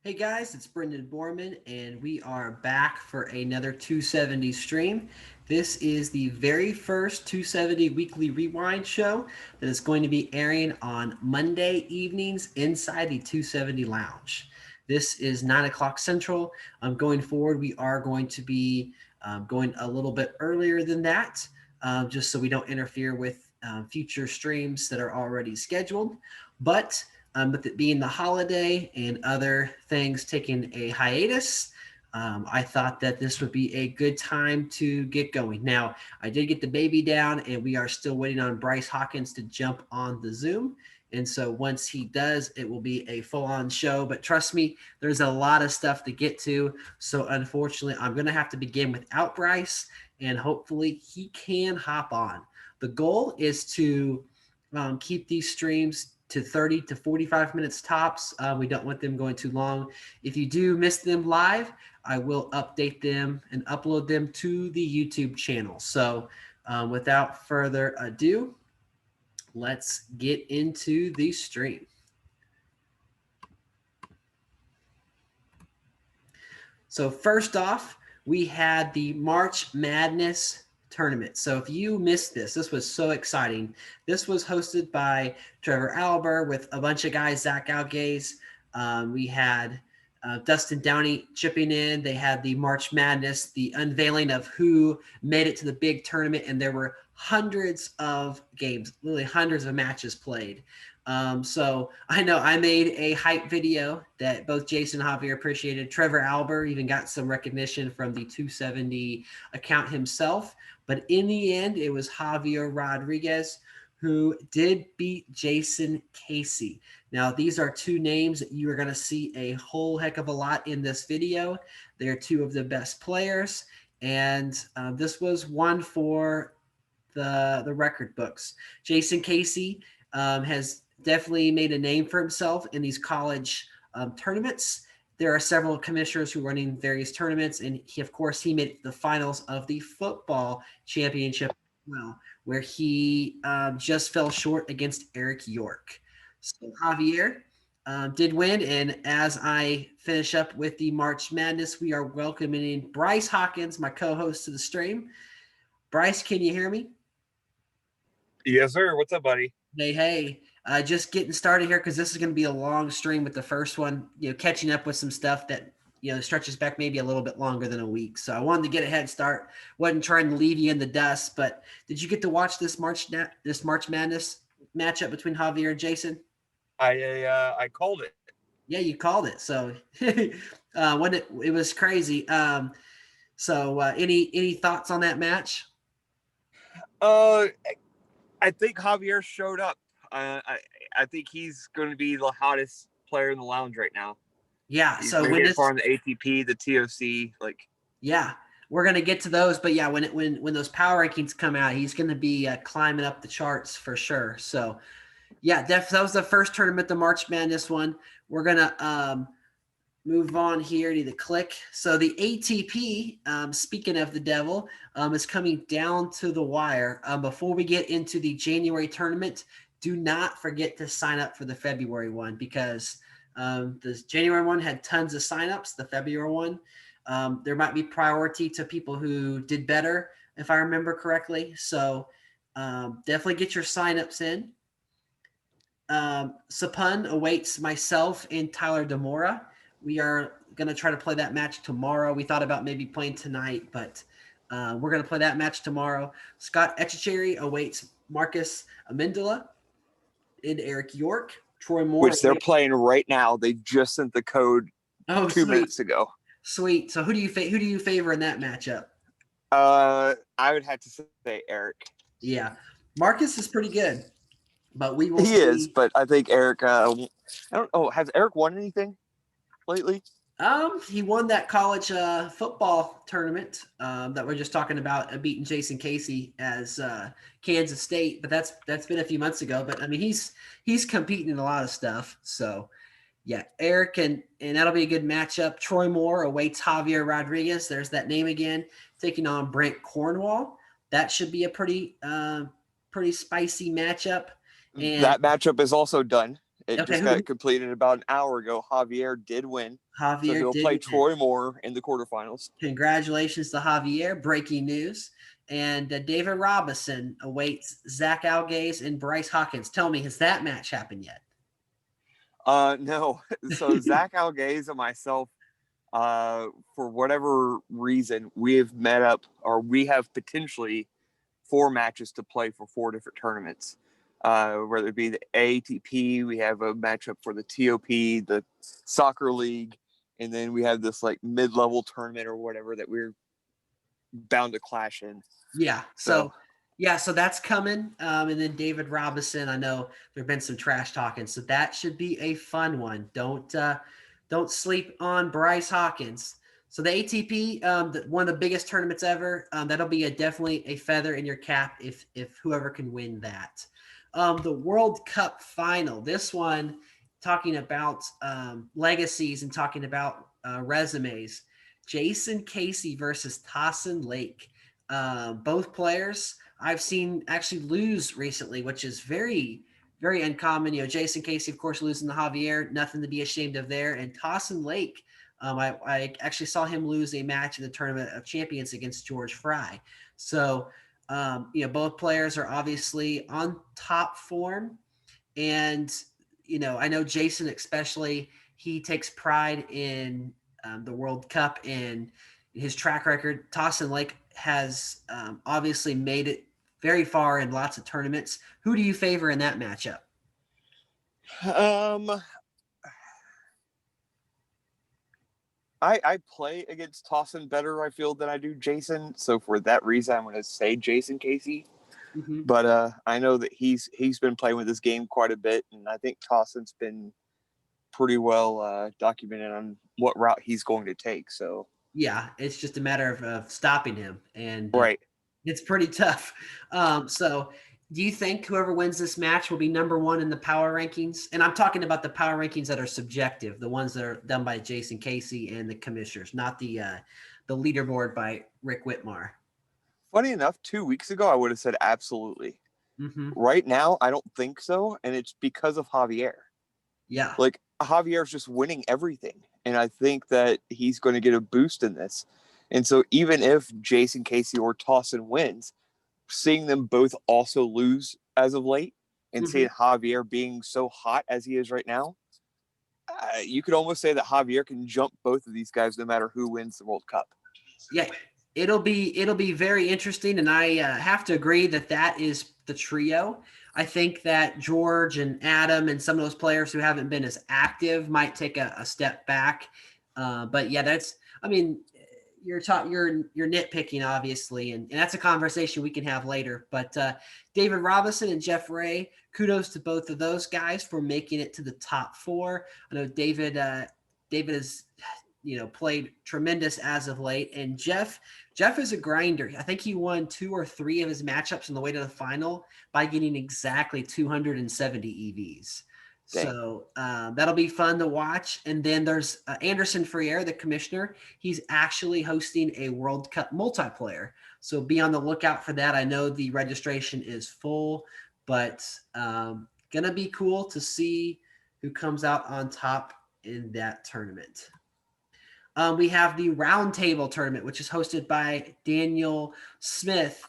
Hey guys, it's Brendan Borman, and we are back for another 270 stream. This is the very first 270 weekly rewind show that is going to be airing on Monday evenings inside the 270 lounge. This is 9 o'clock Central. Going forward, we are going to be going a little bit earlier than that, just so we don't interfere with future streams that are already scheduled. But with it being the holiday and other things taking a hiatus, I thought that this would be a good time to get going. Now, I did get the baby down, and we are still waiting on Brice Hawkins to jump on the Zoom. And so once he does, it will be a full on show. But trust me, there's a lot of stuff to get to. So unfortunately, I'm going to have to begin without Brice, and hopefully he can hop on. The goal is to keep these streams to 30 to 45 minutes tops. We don't want them going too long. If you do miss them live, I will update them and upload them to the YouTube channel. So without further ado, let's get into the stream. So first off, we had the March Madness tournament. So if you missed this was so exciting. This was hosted by Trevor Albert with a bunch of guys, Zach Algaze. We had Dustin Downey chipping in. They had the March Madness, the unveiling of who made it to the big tournament, and there were hundreds of games, literally hundreds of matches played. So I know I made a hype video that both Jason and Javier appreciated. Trevor Albert even got some recognition from the 270 account himself. But in the end, it was Javier Rodriguez who did beat Jason Casey. Now, these are two names that you are going to see a whole heck of a lot in this video. They're two of the best players, and this was one for the record books. Jason Casey has definitely made a name for himself in these college tournaments. There are several commissioners who are running various tournaments, and he, of course, he made the finals of the football championship as well, where he just fell short against Eric York. So Javier did win, and as I finish up with the March Madness, we are welcoming Brice Hawkins, my co-host, to the stream. Brice, can you hear me? Yes, sir. What's up, buddy? Hey. Just getting started here because this is going to be a long stream with the first one, catching up with some stuff that, stretches back maybe a little bit longer than a week. So I wanted to get a head start. Wasn't trying to leave you in the dust, but did you get to watch this March Madness matchup between Javier and Jason? I called it. Yeah, you called it. So when it was crazy. So any thoughts on that match? Uh, I think Javier showed up. I think he's going to be the hottest player in the lounge right now. Yeah. He's So going when to get this, far on the ATP, the TOC. yeah, we're gonna get to those, but yeah, when those power rankings come out, he's gonna be climbing up the charts for sure. So yeah, that was the first tournament, the March Madness one. We're gonna move on here to the click. So the ATP, speaking of the devil, is coming down to the wire. Before we get into the January tournament, do not forget to sign up for the February one because the January one had tons of signups. The February one, there might be priority to people who did better, if I remember correctly. So definitely get your signups in. Sapun awaits myself and Tyler Demora. We are going to try to play that match tomorrow. We thought about maybe playing tonight, but we're going to play that match tomorrow. Scott Etchecherry awaits Marcus Amendola and Eric York. Troy Moore which they're playing right now. They just sent the code Oh, 2 minutes ago. Sweet. So who do you favor in that matchup? I would have to say Eric. Yeah, Marcus is pretty good, but we will He see. is, but I think Eric. I don't know. Has Eric won anything lately? He won that college football tournament that we're just talking about, beating Jason Casey as Kansas State, but that's been a few months ago. But I mean, he's competing in a lot of stuff. So yeah, Eric and that'll be a good matchup. Troy Moore awaits Javier Rodriguez. There's that name again, taking on Brent Cornwall. That should be a pretty spicy matchup. And that matchup is also done. It Okay, just got completed about an hour ago. Javier did win. So Javier he'll did play win. Troy Moore in the quarterfinals. Congratulations to Javier. Breaking news. And David Robinson awaits Zach Algaze and Brice Hawkins. Tell me, has that match happened yet? No. So Zach Algaze and myself, for whatever reason, we have met up, or we have potentially 4 matches to play for 4 different tournaments. Whether it be the ATP, we have a matchup for the TOP, the soccer league, and then we have this like mid-level tournament or whatever that we're bound to clash in. Yeah. So that's coming. And then David Robinson, I know there've been some trash talking, so that should be a fun one. Don't sleep on Brice Hawkins. So the ATP, one of the biggest tournaments ever. That'll be definitely a feather in your cap if whoever can win that. The World Cup final. This one, talking about legacies and talking about resumes. Jason Casey versus Tossin Lake. Both players I've seen actually lose recently, which is very, very uncommon. Jason Casey, of course, losing to Javier, nothing to be ashamed of there. And Tossin Lake, I actually saw him lose a match in the Tournament of Champions against George Fry. So, both players are obviously on top form. And, I know Jason especially, he takes pride in the World Cup and his track record. Tossin Lake has obviously made it very far in lots of tournaments. Who do you favor in that matchup? I play against Tossin better, I feel, than I do Jason. So for that reason, I'm going to say Jason Casey. Mm-hmm. But I know that he's been playing with this game quite a bit, and I think Tossin's been pretty well documented on what route he's going to take. So Yeah, it's just a matter of stopping him, and right. it's pretty tough. So do you think whoever wins this match will be number 1 in the power rankings? And I'm talking about the power rankings that are subjective, the ones that are done by Jason Casey and the commissioners, not the leaderboard by Rick Whitmire. Funny enough, 2 weeks ago I would have said absolutely. Mm-hmm. Right now, I don't think so, and it's because of Javier. Yeah. Like Javier's just winning everything, and I think that he's going to get a boost in this. And so even if Jason Casey or Tossin wins, seeing them both also lose as of late, and Mm-hmm. seeing Javier being so hot as he is right now, you could almost say that Javier can jump both of these guys no matter who wins the World Cup. Yeah, it'll be very interesting, and I have to agree that is the trio. I think that George and Adam and some of those players who haven't been as active might take a step back. But yeah, you're nitpicking obviously, and that's a conversation we can have later. But David Robinson and Jeff Ray, kudos to both of those guys for making it to the top 4. I know David is played tremendous as of late. And Jeff is a grinder. I think he won 2 or 3 of his matchups on the way to the final by getting exactly 270 EVs. Dang. So that'll be fun to watch. And then there's Anderson Freire, the commissioner. He's actually hosting a World Cup multiplayer. So be on the lookout for that. I know the registration is full, but gonna be cool to see who comes out on top in that tournament. We have the Roundtable Tournament, which is hosted by Daniel Smith.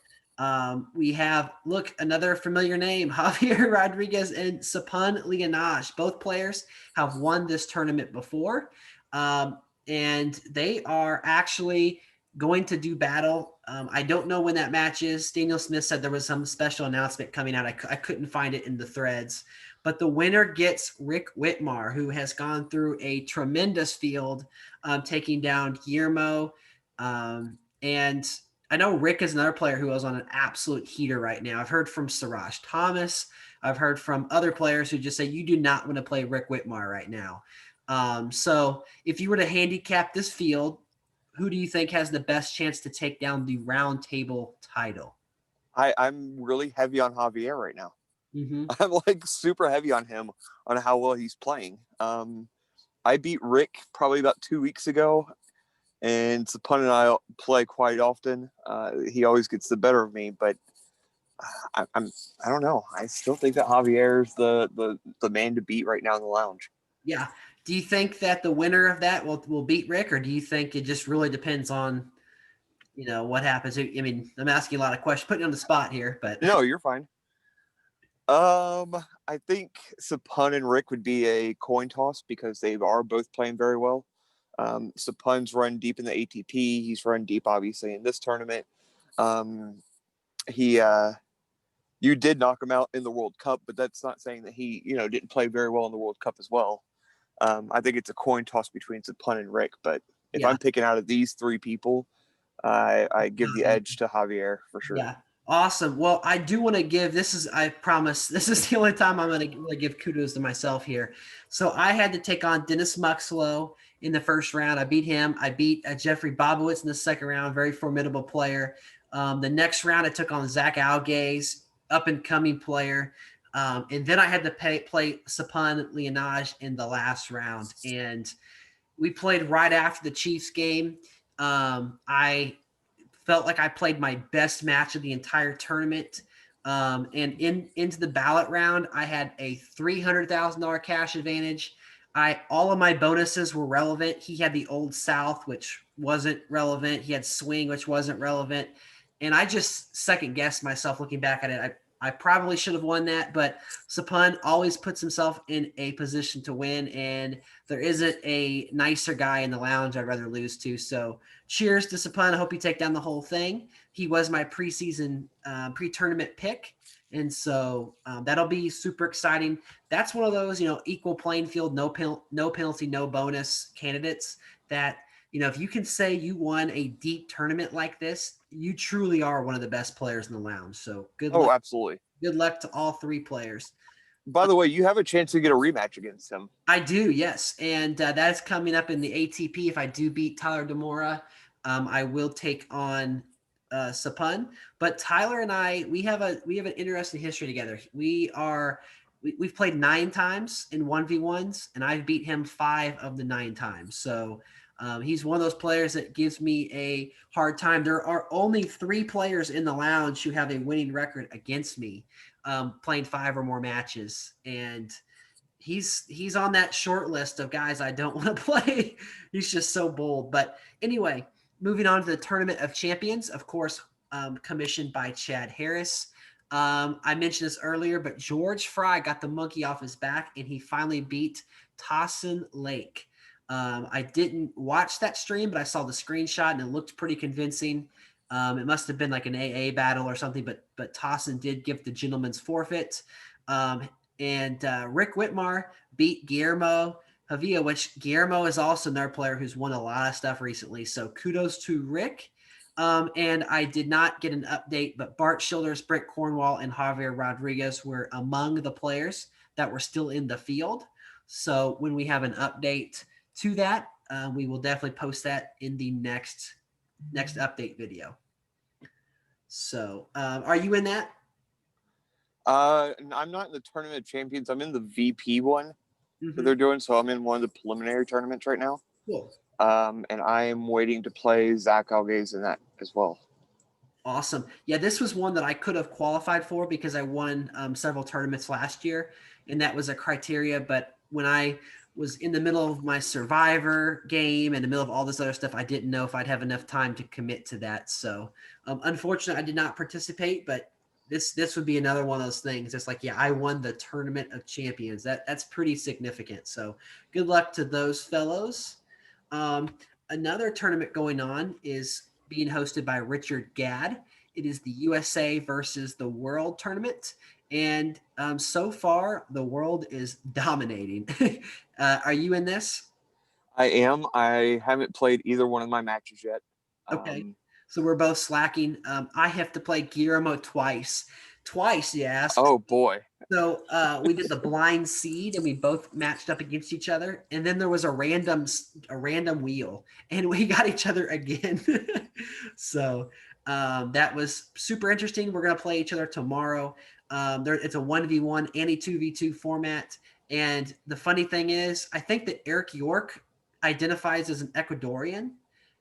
We have, another familiar name, Javier Rodriguez and Sapun Lianage. Both players have won this tournament before, and they are actually going to do battle. I don't know when that match is. Daniel Smith said there was some special announcement coming out. I couldn't find it in the threads. But the winner gets Rick Whitmire, who has gone through a tremendous field, taking down Guillermo. And I know Rick is another player who is on an absolute heater right now. I've heard from Siraj Thomas. I've heard from other players who just say you do not want to play Rick Whitmire right now. So if you were to handicap this field, who do you think has the best chance to take down the round table title? I'm really heavy on Javier right now. Mm-hmm. I'm like super heavy on him on how well he's playing. I beat Rick probably about 2 weeks ago, and Sapun and I play quite often. He always gets the better of me, but I don't know. I still think that Javier's the man to beat right now in the lounge. Yeah. Do you think that the winner of that will beat Rick, or do you think it just really depends on what happens? I mean, I'm asking a lot of questions, putting you on the spot here, but No, you're fine. I think Sapun and Rick would be a coin toss because they are both playing very well. Sapun's run deep in the ATP. He's run deep, obviously, in this tournament. Um, he you did knock him out in the World Cup, but that's not saying that he didn't play very well in the World Cup as well. I think it's a coin toss between Sapun and Rick, but if yeah. I'm picking out of these three people, I give the edge to Javier for sure. Yeah. Awesome. Well, I do want to give I promise, this is the only time I'm going to really give kudos to myself here. So I had to take on Dennis Muxlow in the first round. I beat him. I beat Jeffrey Bobowitz in the second round, very formidable player. The next round, I took on Zach Algaze, up and coming player. And then I had to play Sapun Leonage in the last round. And we played right after the Chiefs game. I felt like I played my best match of the entire tournament. And into the ballot round, I had a $300,000 cash advantage. All of my bonuses were relevant. He had the Old South, which wasn't relevant. He had Swing, which wasn't relevant. And I just second guessed myself looking back at it. I probably should have won that, but Sapun always puts himself in a position to win, and there isn't a nicer guy in the lounge I'd rather lose to. So cheers to Sapun. I hope you take down the whole thing. He was my preseason, pre-tournament pick. And so that'll be super exciting. That's one of those, equal playing field, no penalty, no bonus candidates that, if you can say you won a deep tournament like this, you truly are one of the best players in the lounge. So good Oh, luck. absolutely. Good luck to all three players. By the way, you have a chance to get a rematch against him. I do, yes. And that is coming up in the ATP. If I do beat Tyler DeMora, I will take on Sapun. But Tyler and I, we have an interesting history together. We've played 9 times in 1v1s, and I've beat him 5 of the 9 times. So he's one of those players that gives me a hard time. There are only 3 players in the lounge who have a winning record against me, playing 5 or more matches. And he's on that short list of guys I don't want to play. He's just so bold. But anyway, moving on to the Tournament of Champions, of course, commissioned by Chad Harris. I mentioned this earlier, but George Fry got the monkey off his back, and he finally beat Tossin Lake. I didn't watch that stream, but I saw the screenshot, and it looked pretty convincing. It must have been like an AA battle or something, but Tossin did give the gentleman's forfeit. And Rick Whitmar beat Guillermo Javia, which Guillermo is also another player who's won a lot of stuff recently. So kudos to Rick. And I did not get an update, but Bart Childers, Brent Cornwall, and Javier Rodriguez were among the players that were still in the field. So when we have an update to that, we will definitely post that in the next update video. So are you in that? I'm not in the Tournament of Champions. I'm in the VP one that they're doing. So I'm in one of the preliminary tournaments right now. Cool. And I am waiting to play Zach Algaze in that as well. Awesome. Yeah, this was one that I could have qualified for because I won several tournaments last year, and that was a criteria. But when I was in the middle of my Survivor game, in the middle of all this other stuff, I didn't know if I'd have enough time to commit to that. So unfortunately, I did not participate, but this would be another one of those things. It's like, yeah, I won the Tournament of Champions. That's pretty significant. So good luck to those fellows. Another tournament going on is being hosted by Richard Gadd. It is the USA versus the World tournament. And so far, the world is dominating. Are you in this? I am. I haven't played either one of my matches yet. Okay. So we're both slacking. I have to play Guillermo twice. Twice, you asked. Oh, boy. So we did the blind seed, and we both matched up against each other. And then there was a random wheel, and we got each other again. So that was super interesting. We're gonna play each other tomorrow. It's a 1v1 and a 2v2 format. And the funny thing is, I think that Eric York identifies as an Ecuadorian.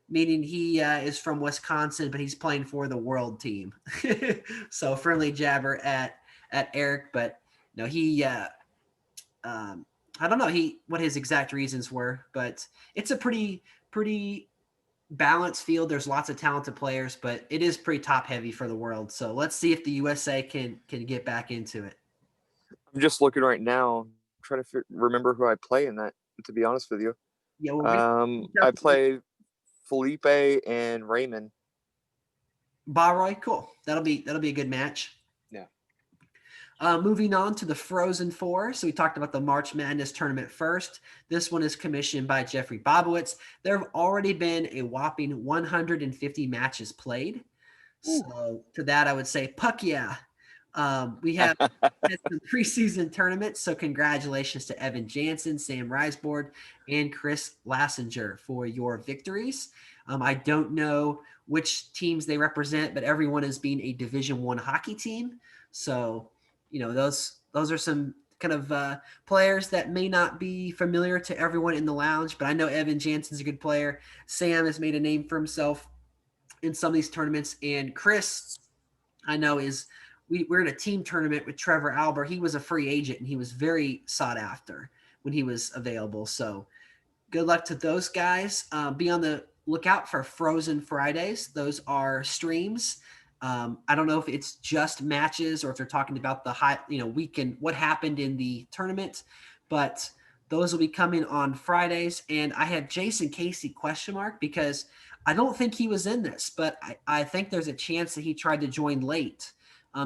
meaning he is from Wisconsin, but he's playing for the world team. So friendly jabber at Eric, but no, he um, I don't know what his exact reasons were, but it's a pretty balanced field. There's lots of talented players, but it is pretty top heavy for the world. So let's see if the USA can get back into it. I'm just looking right now, trying to remember who I play in that. To be honest with you, Yeah, well, reach I out to play Felipe and Raymond. Baroy. Cool. That'll be a good match. Yeah. Moving on to the Frozen Four. So we talked about the March Madness tournament first. This one is commissioned by Jeffrey Bobowitz. There have already been a whopping 150 matches played. Ooh. So to that, I would say, puck yeah. We have had some preseason tournaments. So congratulations to Evan Jansen, Sam Riseboard, and Chris Lassinger for your victories. I don't know which teams they represent, but everyone is being a Division I hockey team. So those are some kind of players that may not be familiar to everyone in the lounge, but I know Evan Jansen's a good player. Sam has made a name for himself in some of these tournaments, and Chris, I know we're in a team tournament with Trevor Albert. He was a free agent and he was very sought after when he was available. So good luck to those guys. Be on the lookout for Frozen Fridays. Those are streams. I don't know if it's just matches or if they're talking about the weekend, what happened in the tournament, but those will be coming on Fridays. And I have Jason Casey ? Because I don't think he was in this, but I think there's a chance that he tried to join late,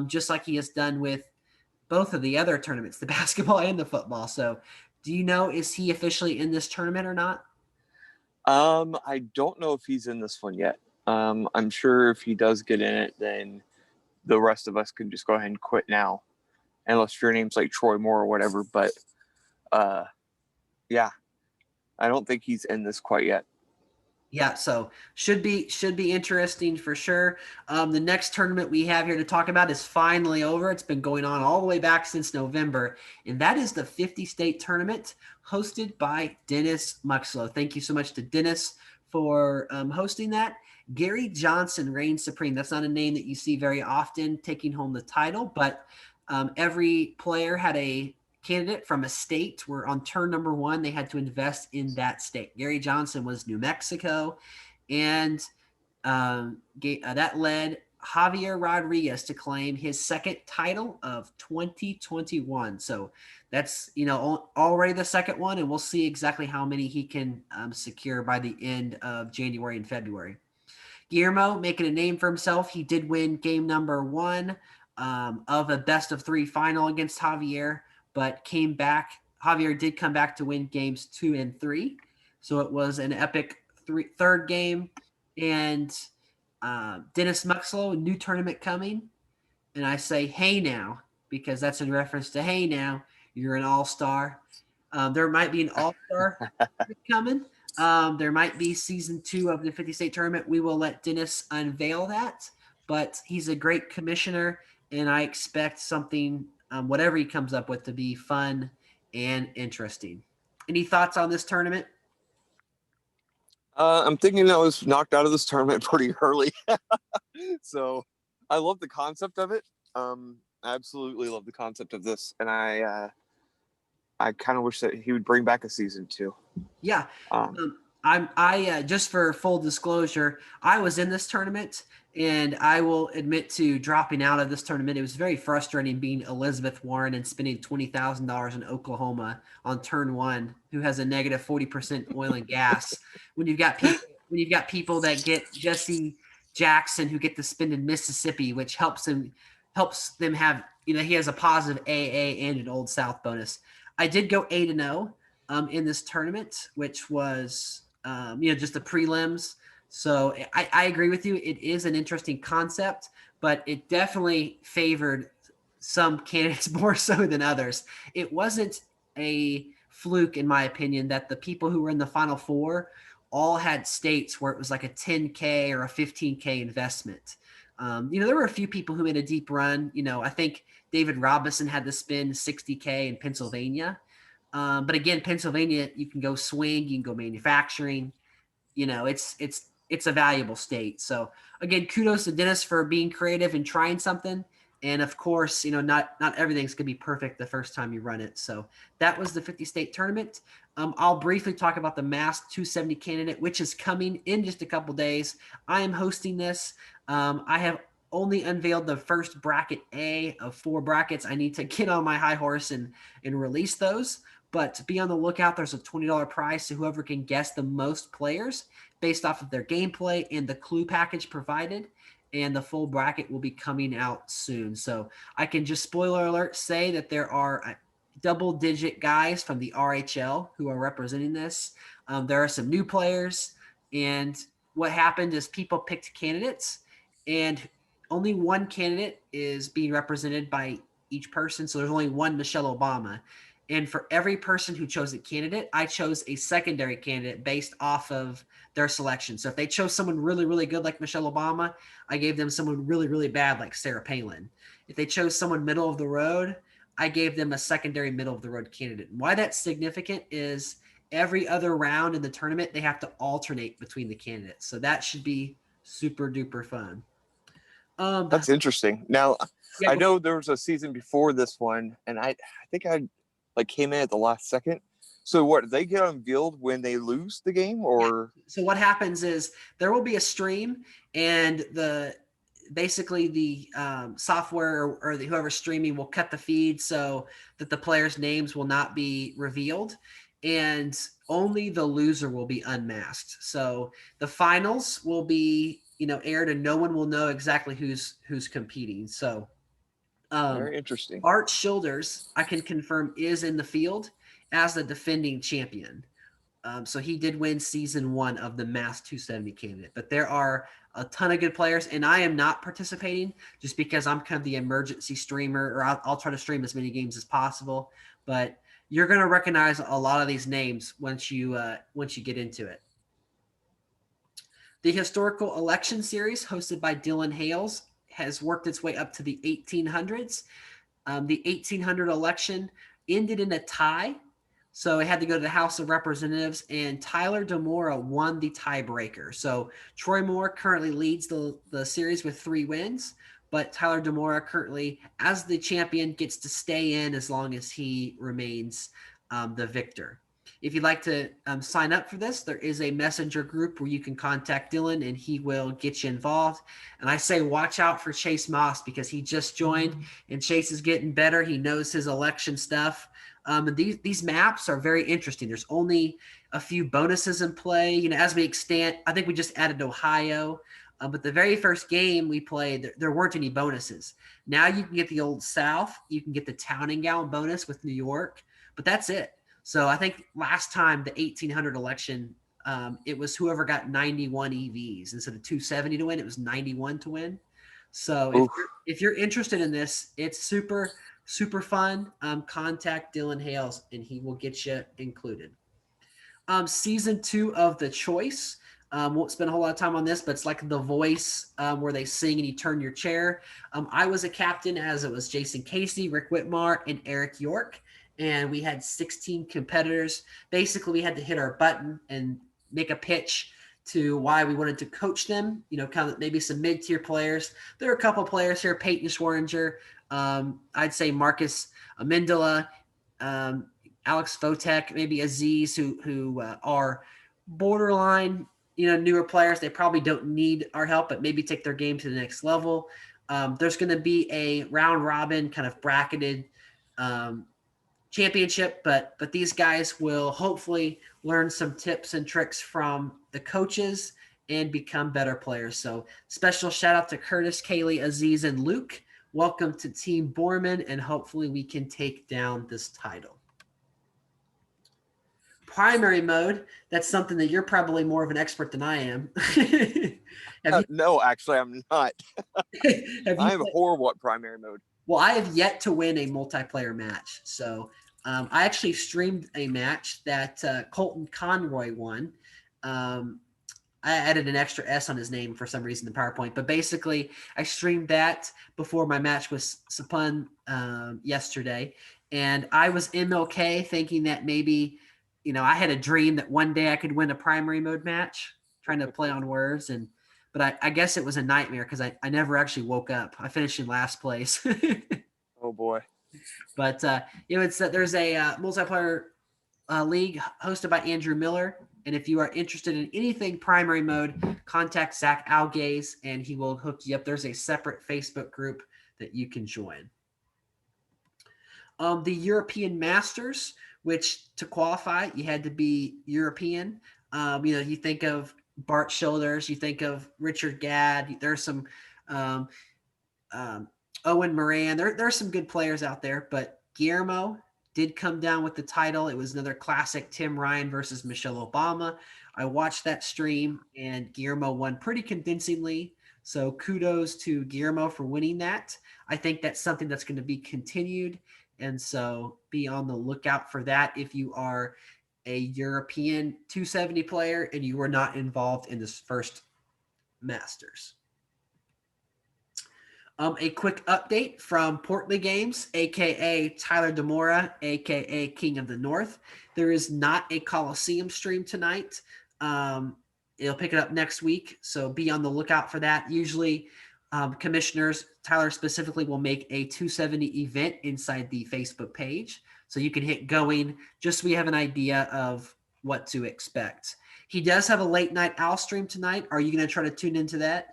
just like he has done with both of the other tournaments, the basketball and the football. So do you know, is he officially in this tournament or not? I don't know if he's in this one yet. I'm sure if he does get in it, then the rest of us can just go ahead and quit now, unless your name's like Troy Moore or whatever. But yeah, I don't think he's in this quite yet. Yeah, so should be interesting for sure. The next tournament we have here to talk about is finally over. It's been going on all the way back since November, and that is the 50 state tournament hosted by Dennis Muxlow. Thank you so much to Dennis for hosting that. Gary Johnson reigns supreme. That's not a name that you see very often taking home the title, but every player had a candidate from a state where on turn number one they had to invest in that state. Gary Johnson was New Mexico, and that led Javier Rodriguez to claim his second title of 2021. So that's already the second one, and we'll see exactly how many he can secure by the end of January and February. Guillermo making a name for himself. He did win game number one of a best of three final against Javier, but came back. Javier did come back to win games 2 and 3. So it was an epic third game. And Dennis Muxlow, new tournament coming. And I say, hey now, because that's in reference to, hey now, you're an all-star. There might be an all-star coming. There might be season 2 of the 50 state tournament. We will let Dennis unveil that, but he's a great commissioner, and I expect something, whatever he comes up with, to be fun and interesting. Any thoughts on this tournament? I'm thinking I was knocked out of this tournament pretty early. So I love the concept of it. I absolutely love the concept of this. And I kind of wish that he would bring back a season 2. Yeah. I just for full disclosure, I was in this tournament, and I will admit to dropping out of this tournament. It was very frustrating being Elizabeth Warren and spending $20,000 in Oklahoma on turn one, who has a negative 40% oil and gas. When you've got people that get Jesse Jackson who get to spend in Mississippi, which helps them have, he has a positive AA and an Old South bonus. I did go 8-0 in this tournament, which was just the prelims. So I agree with you. It is an interesting concept, but it definitely favored some candidates more so than others. It wasn't a fluke, in my opinion, that the people who were in the Final Four all had states where it was like a 10K or a 15K investment. There were a few people who made a deep run. I think David Robinson had to spend 60K in Pennsylvania. But again, Pennsylvania, you can go swing, you can go manufacturing. It's it's a valuable state. So again, kudos to Dennis for being creative and trying something. And of course, not everything's gonna be perfect the first time you run it. So that was the 50 state tournament. I'll briefly talk about the Mass 270 candidate, which is coming in just a couple days. I am hosting this. I have only unveiled the first bracket A of 4 brackets. I need to get on my high horse and release those. But be on the lookout. There's a $20 prize to whoever can guess the most players based off of their gameplay and the clue package provided. And the full bracket will be coming out soon. So I can just, spoiler alert, say that there are double-digit guys from the RHL who are representing this. There are some new players. And what happened is people picked candidates, and only one candidate is being represented by each person. So there's only one Michelle Obama. And for every person who chose a candidate, I chose a secondary candidate based off of their selection. So if they chose someone really, really good like Michelle Obama, I gave them someone really, really bad like Sarah Palin. If they chose someone middle of the road, I gave them a secondary middle of the road candidate. And why that's significant is every other round in the tournament, they have to alternate between the candidates. So that should be super duper fun. That's interesting. Now, Yeah, I know there was a season before this one, and I think I came in at the last second. So what, they get unveiled when they lose the game, or? So what happens is there will be a stream, and basically the software or whoever's streaming will cut the feed so that the players' names will not be revealed, and only the loser will be unmasked. So the finals will be aired, and no one will know exactly who's competing. So Very interesting. Art Childers, I can confirm, is in the field as the defending champion. So he did win season 1 of the Mass 270 candidate. But there are a ton of good players, and I am not participating just because I'm kind of the emergency streamer, or I'll try to stream as many games as possible. But you're going to recognize a lot of these names once you get into it. The Historical Election Series, hosted by Dylan Hales, has worked its way up to the 1800s. The 1800 election ended in a tie, so it had to go to the House of Representatives, and Tyler DeMora won the tiebreaker. So Troy Moore currently leads the series with 3 wins, but Tyler DeMora currently, as the champion, gets to stay in as long as he remains the victor. If you'd like to sign up for this, there is a messenger group where you can contact Dylan and he will get you involved. And I say watch out for Chase Moss because he just joined and Chase is getting better. He knows his election stuff. And these maps are very interesting. There's only a few bonuses in play. As we extend, I think we just added Ohio. But the very first game we played, there weren't any bonuses. Now you can get the Old South. You can get the Town and Gown bonus with New York. But that's it. So I think last time, the 1800 election, it was whoever got 91 EVs. Instead of 270 to win, it was 91 to win. So if you're interested in this, it's super, super fun. Contact Dylan Hales, and he will get you included. Season 2 of The Choice. Won't spend a whole lot of time on this, but it's like The Voice, where they sing and you turn your chair. I was a captain, as it was Jason Casey, Rick Whitmar, and Eric York. And we had 16 competitors. Basically, we had to hit our button and make a pitch to why we wanted to coach them, kind of maybe some mid-tier players. There are a couple players here, Peyton Schwaringer, I'd say Marcus Amendola, Alex Votek, maybe Aziz, who are borderline, newer players. They probably don't need our help, but maybe take their game to the next level. There's going to be a round robin kind of bracketed championship, but these guys will hopefully learn some tips and tricks from the coaches and become better players. So special shout out to Curtis, Kaylee, Aziz, and Luke. Welcome to Team Borman, and hopefully we can take down this title. Primary mode, that's something that you're probably more of an expert than I am. No, actually, I'm not. I'm horrible at primary mode. Well, I have yet to win a multiplayer match. So I actually streamed a match that Colton Conroy won. I added an extra S on his name for some reason in the PowerPoint. But basically, I streamed that before my match with Sapun yesterday. And I was MLK thinking that maybe, I had a dream that one day I could win a primary mode match. trying to play on words. But I guess it was a nightmare because I never actually woke up. I finished in last place. Oh boy. But it's there's a multiplayer league hosted by Andrew Miller. And if you are interested in anything primary mode, contact Zach Algaze and he will hook you up. There's a separate Facebook group that you can join. The European Masters, which to qualify, you had to be European. You think of Bart Shoulders, you think of Richard Gadd. There's some Owen Moran. There's some good players out there, but Guillermo did come down with the title. It was another classic Tim Ryan versus Michelle Obama. I watched that stream, and Guillermo won pretty convincingly. So kudos to Guillermo for winning that. I think that's something that's going to be continued. And so be on the lookout for that if you are a European 270 player and you were not involved in this first Masters. A quick update from Portly Games, aka Tyler DeMora, aka King of the North. There is not a Coliseum stream tonight. It'll pick it up next week, so be on the lookout for that. Usually, commissioners, Tyler specifically, will make a 270 event inside the Facebook page, so you can hit going just so we have an idea of what to expect. He does have a late night owl stream tonight. Are you going to try to tune into that?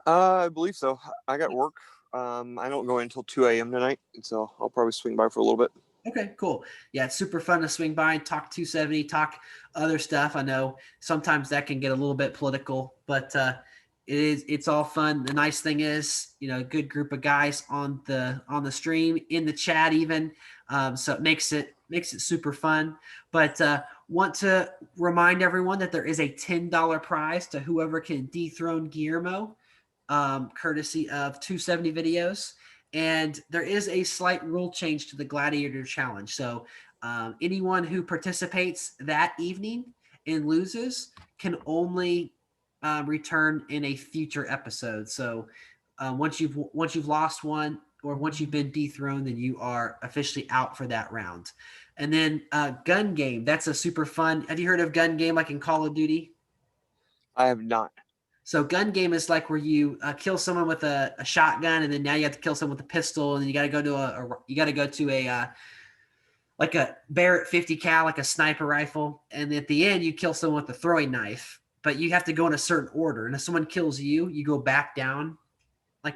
I believe so. I got work. I don't go until 2 a.m. tonight, so I'll probably swing by for a little bit. Okay, cool. Yeah, it's super fun to swing by and talk 270, talk other stuff. I know sometimes that can get a little bit political, but it's all fun. The nice thing is, a good group of guys on the stream, in the chat even. So it makes it super fun. But want to remind everyone that there is a $10 prize to whoever can dethrone Guillermo, courtesy of 270 videos. And there is a slight rule change to the Gladiator Challenge. So anyone who participates that evening and loses can only return in a future episode. So once you've lost one or once you've been dethroned, then you are officially out for that round. And then Gun Game. That's a super fun. Have you heard of Gun Game like in Call of Duty? I have not. So Gun Game is like where you kill someone with a shotgun, and then now you have to kill someone with a pistol, and then you got to go to a like a Barrett 50 cal, like a sniper rifle, and at the end you kill someone with a throwing knife. But you have to go in a certain order, and if someone kills you, you go back down a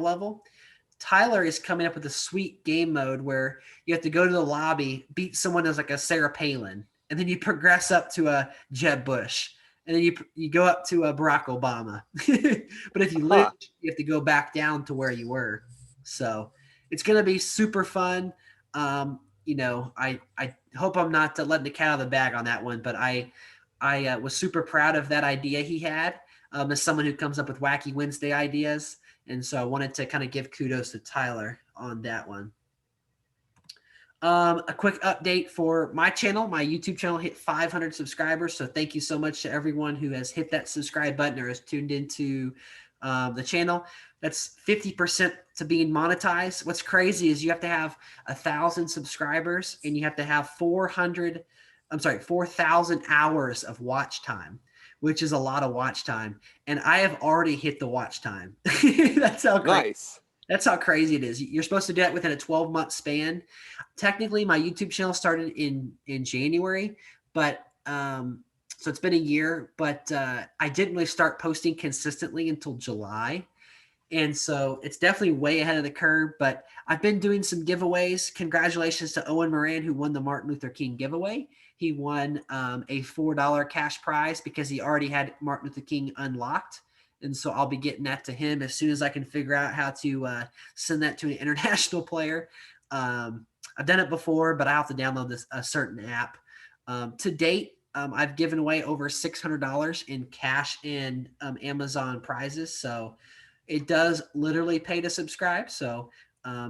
level. Tyler is coming up with a sweet game mode where you have to go to the lobby, beat someone as like a Sarah Palin, and then you progress up to a Jeb Bush. And then you go up to Barack Obama. But if you lose, you have to go back down to where you were. So it's going to be super fun. I hope I'm not letting the cat out of the bag on that one, but I was super proud of that idea he had as someone who comes up with wacky Wednesday ideas. And so I wanted to kind of give kudos to Tyler on that one. A quick update for my channel. My YouTube channel hit 500 subscribers. So thank you so much to everyone who has hit that subscribe button or has tuned into the channel. That's 50% to being monetized. What's crazy is you have to have 1,000 subscribers and you have to have 4,000 hours of watch time, which is a lot of watch time. And I have already hit the watch time. That's how crazy. Nice. That's how crazy it is. You're supposed to do that within a 12-month span. Technically, my YouTube channel started in January, but so it's been a year, but I didn't really start posting consistently until July. And so it's definitely way ahead of the curve, but I've been doing some giveaways. Congratulations to Owen Moran, who won the Martin Luther King giveaway. He won a $4 cash prize because he already had Martin Luther King unlocked. And so I'll be getting that to him as soon as I can figure out how to send that to an international player. I've done it before, but I have to download a certain app. To date, I've given away over $600 in cash and Amazon prizes. So it does literally pay to subscribe. So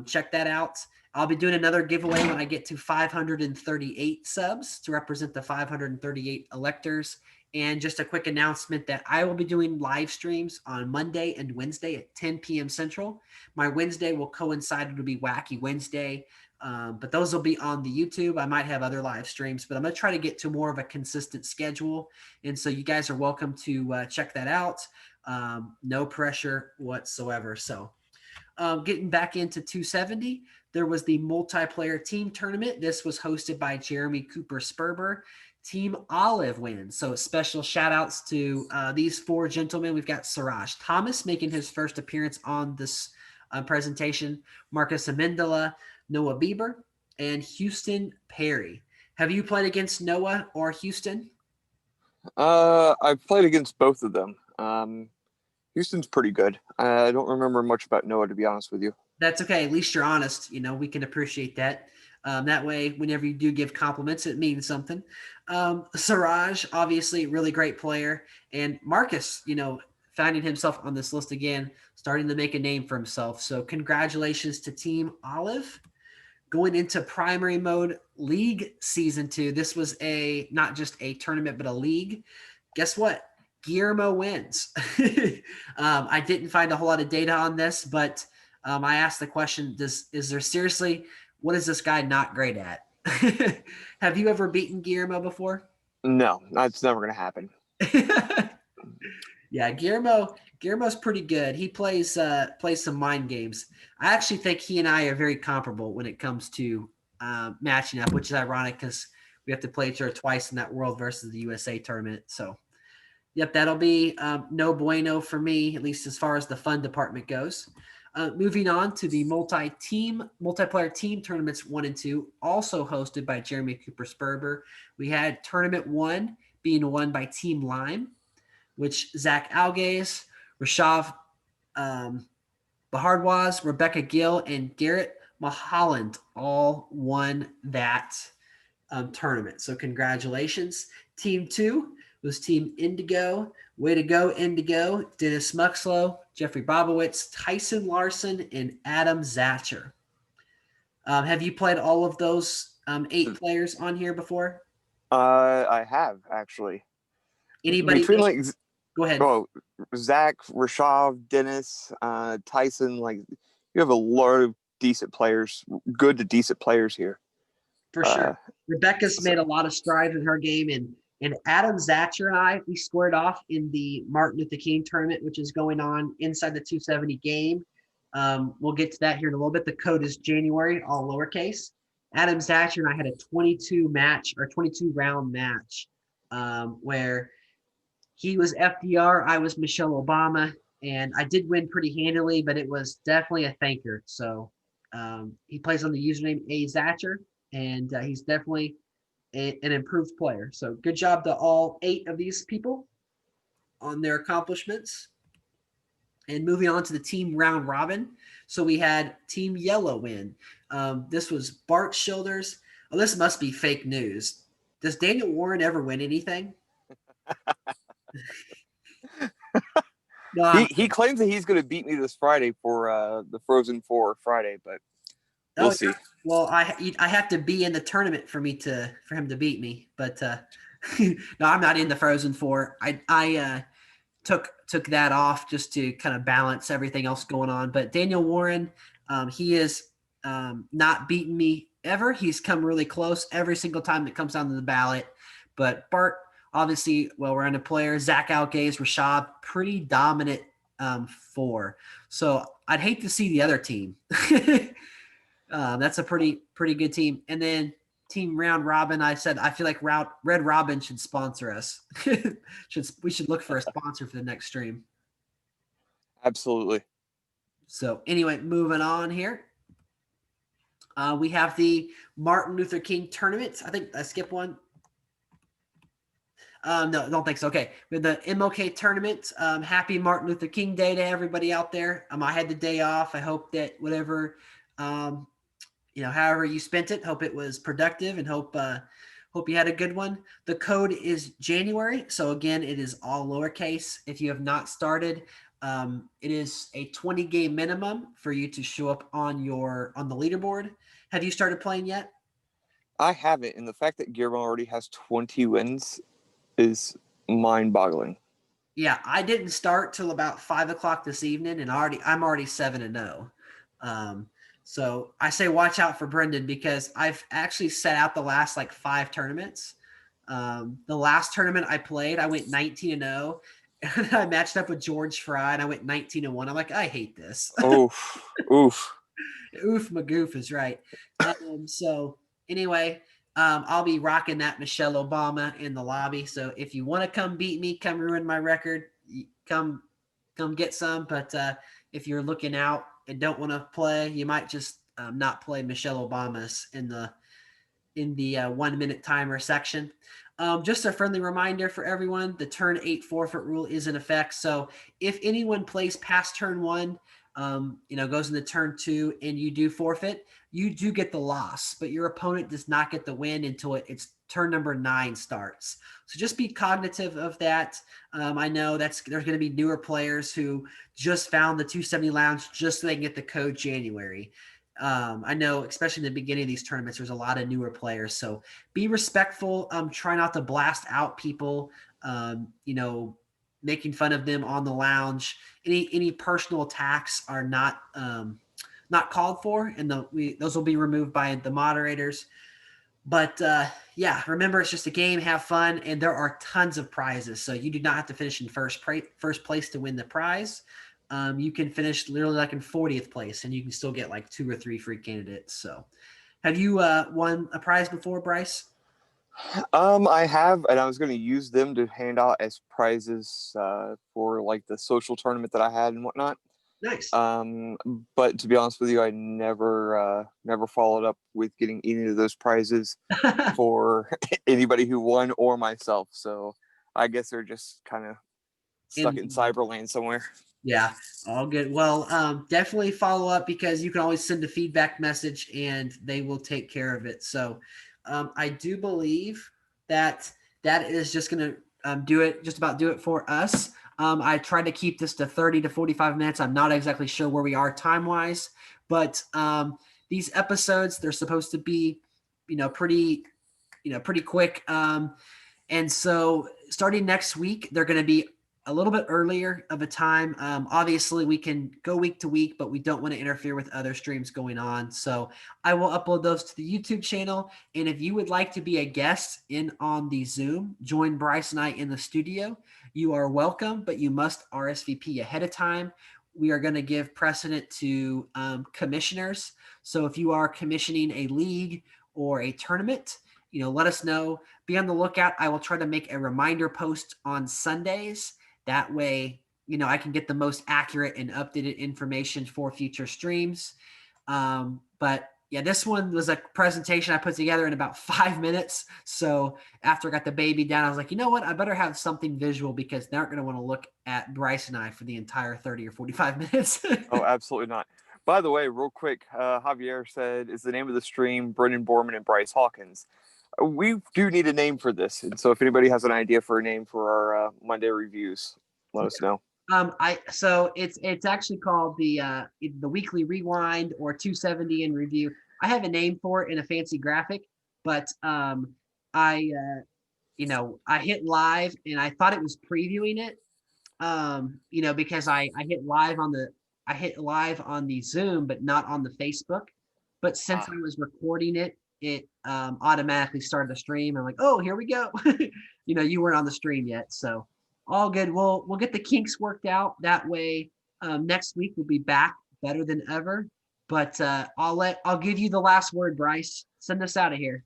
check that out. I'll be doing another giveaway when I get to 538 subs to represent the 538 electors. And just a quick announcement that I will be doing live streams on Monday and Wednesday at 10 p.m. Central. My Wednesday will coincide. It'll be Wacky Wednesday. But those will be on the YouTube. I might have other live streams, but I'm going to try to get to more of a consistent schedule. And so you guys are welcome to check that out. No pressure whatsoever. So getting back into 270, there was the multiplayer team tournament. This was hosted by Jeremy Cooper Sperber. Team Olive wins. So special shout outs to these four gentlemen. We've got Siraj Thomas making his first appearance on this presentation, Marcus Amendola, Noah Bieber, and Houston Perry. Have you played against Noah or Houston? I've played against both of them. Houston's pretty good. I don't remember much about Noah, to be honest with you. That's okay. At least you're honest. We can appreciate that. That way, whenever you do give compliments, it means something. Siraj, obviously, really great player. And Marcus, finding himself on this list again, starting to make a name for himself. So congratulations to Team Olive. Going into primary mode league season 2. This was not just a tournament, but a league. Guess what? Guillermo wins. I didn't find a whole lot of data on this, but I asked the question, what is this guy not great at? Have you ever beaten Guillermo before? No, that's never going to happen. Yeah, Guillermo's pretty good. He plays some mind games. I actually think he and I are very comparable when it comes to matching up, which is ironic because we have to play each other twice in that World versus the USA tournament. So, yep, that'll be no bueno for me, at least as far as the fun department goes. Moving on to the multiplayer team tournaments 1 and 2, also hosted by Jeremy Cooper Sperber. We had tournament 1 being won by Team Lime, which Zach Algaze, Rashav Bahardwaz, Rebecca Gill, and Garrett Maholland all won that tournament. So congratulations. Team 2 was Team Indigo. Way to go, Indigo. Dennis Muxlow, Jeffrey Bobowitz, Tyson Larson, and Adam Zatcher. Have you played all of those 8 players on here before? I have, actually. Anybody? Go ahead. Oh, Zach, Rashav, Dennis, Tyson, you have a lot of decent players, good to decent players here. For sure. Rebecca's made a lot of strides in her game, and Adam Zatcher and I, we squared off in the Martin Luther King tournament, which is going on inside the 270 game. We'll get to that here in a little bit. The code is January, all lowercase. Adam Zatcher and I had a 22 round match where he was FDR, I was Michelle Obama, and I did win pretty handily, but it was definitely a thanker. So he plays on the username A Zatcher, and he's definitely an improved player. So good job to all 8 of these people on their accomplishments. And moving on to the team round robin. So we had Team Yellow win. This was Bart Childers. Oh, this must be fake news. Does Daniel Warren ever win anything? No, he claims that he's going to beat me this Friday for the Frozen 4 Friday, but we'll see. Well, I have to be in the tournament for him to beat me, but no, I'm not in the Frozen 4. I took that off just to kind of balance everything else going on. But Daniel Warren, he is not beaten me ever. He's come really close every single time it comes down to the ballot. But Bart, obviously, well-rounded player. Zach Algaze, Rashad, pretty dominant 4. So I'd hate to see the other team. That's a pretty good team. And then team round robin, I said I feel like Red Robin should sponsor us. We should look for a sponsor for the next stream. Absolutely. So anyway, moving on here. We have the Martin Luther King tournament. I think I skipped one. No, don't think so. Okay. With the MLK tournament, happy Martin Luther King Day to everybody out there. I had the day off. I hope that whatever, however you spent it, hope it was productive, and hope you had a good one. The code is January. So again, it is all lowercase. If you have not started, it is a 20 game minimum for you to show up on the leaderboard. Have you started playing yet? I haven't. And the fact that Guillermo already has 20 wins is mind-boggling. Yeah, I didn't start till about 5 o'clock this evening, and I'm already 7-0. So I say watch out for Brendan because I've actually set out the last like 5 tournaments. The last tournament I played, I went 19-0. And I matched up with George Fry and I went 19-1. I'm like, I hate this. Oof, oof. Oof, magoof is right. So anyway, I'll be rocking that Michelle Obama in the lobby. So if you want to come beat me, come ruin my record, come get some. But if you're looking out and don't want to play, you might just not play Michelle Obama's in the 1 minute timer section. Just a friendly reminder for everyone, the turn 8 forfeit rule is in effect. So if anyone plays past turn 1, goes into turn 2 and you do forfeit, you do get the loss, but your opponent does not get the win until it's turn number 9 starts. So just be cognitive of that. I know there's going to be newer players who just found the 270 Lounge just so they can get the code January. I know, especially in the beginning of these tournaments, there's a lot of newer players. So be respectful. Try not to blast out people. Making fun of them on the lounge. Any personal attacks are not called for, and those will be removed by the moderators. But remember, it's just a game. Have fun, and there are tons of prizes. So you do not have to finish in first place to win the prize. You can finish literally like in 40th place, and you can still get like 2 or 3 free candidates. So, have you won a prize before, Brice? I have, and I was going to use them to hand out as prizes for like the social tournament that I had and whatnot. Nice. But to be honest with you, I never followed up with getting any of those prizes for anybody who won or myself. So I guess they're just kind of stuck in Cyberland somewhere. Yeah, all good. Well, definitely follow up because you can always send a feedback message and they will take care of it. So I do believe that is just going to just about do it for us. I tried to keep this to 30 to 45 minutes. I'm not exactly sure where we are time-wise, but these episodes, they're supposed to be, pretty quick. And so starting next week, they're going to be a little bit earlier of a time. Obviously, we can go week to week, but we don't want to interfere with other streams going on. So I will upload those to the YouTube channel. And if you would like to be a guest in on the Zoom, join Brice and I in the studio, you are welcome, but you must RSVP ahead of time. We are going to give precedent to commissioners. So if you are commissioning a league or a tournament, let us know. Be on the lookout. I will try to make a reminder post on Sundays. That way, I can get the most accurate and updated information for future streams. But yeah, this one was a presentation I put together in about 5 minutes. So after I got the baby down, I was like, you know what? I better have something visual because they aren't going to want to look at Brice and I for the entire 30 or 45 minutes. Oh, absolutely not. By the way, real quick, Javier said, is the name of the stream Brendan Borman and Brice Hawkins? We do need a name for this, and so if anybody has an idea for a name for our Monday reviews, let us know. So it's actually called the Weekly Rewind or 270 in Review. I have a name for it in a fancy graphic, but I hit live and I thought it was previewing it, because I hit live on the Zoom, but not on the Facebook. But since I was recording it, it automatically started the stream. I'm like, oh, here we go. You weren't on the stream yet, so all good. We'll get the kinks worked out. That way, next week we'll be back better than ever. But I'll give you the last word, Brice. Send us out of here.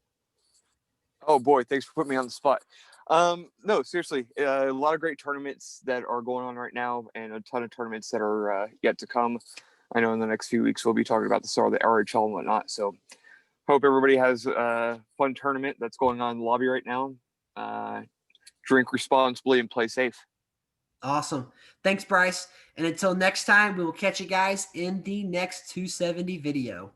Oh boy, thanks for putting me on the spot. No, seriously, a lot of great tournaments that are going on right now, and a ton of tournaments that are yet to come. I know in the next few weeks we'll be talking about the start of the RHL and whatnot. So, hope everybody has a fun tournament that's going on in the lobby right now. Drink responsibly and play safe. Awesome. Thanks, Brice. And until next time, we will catch you guys in the next 270 video.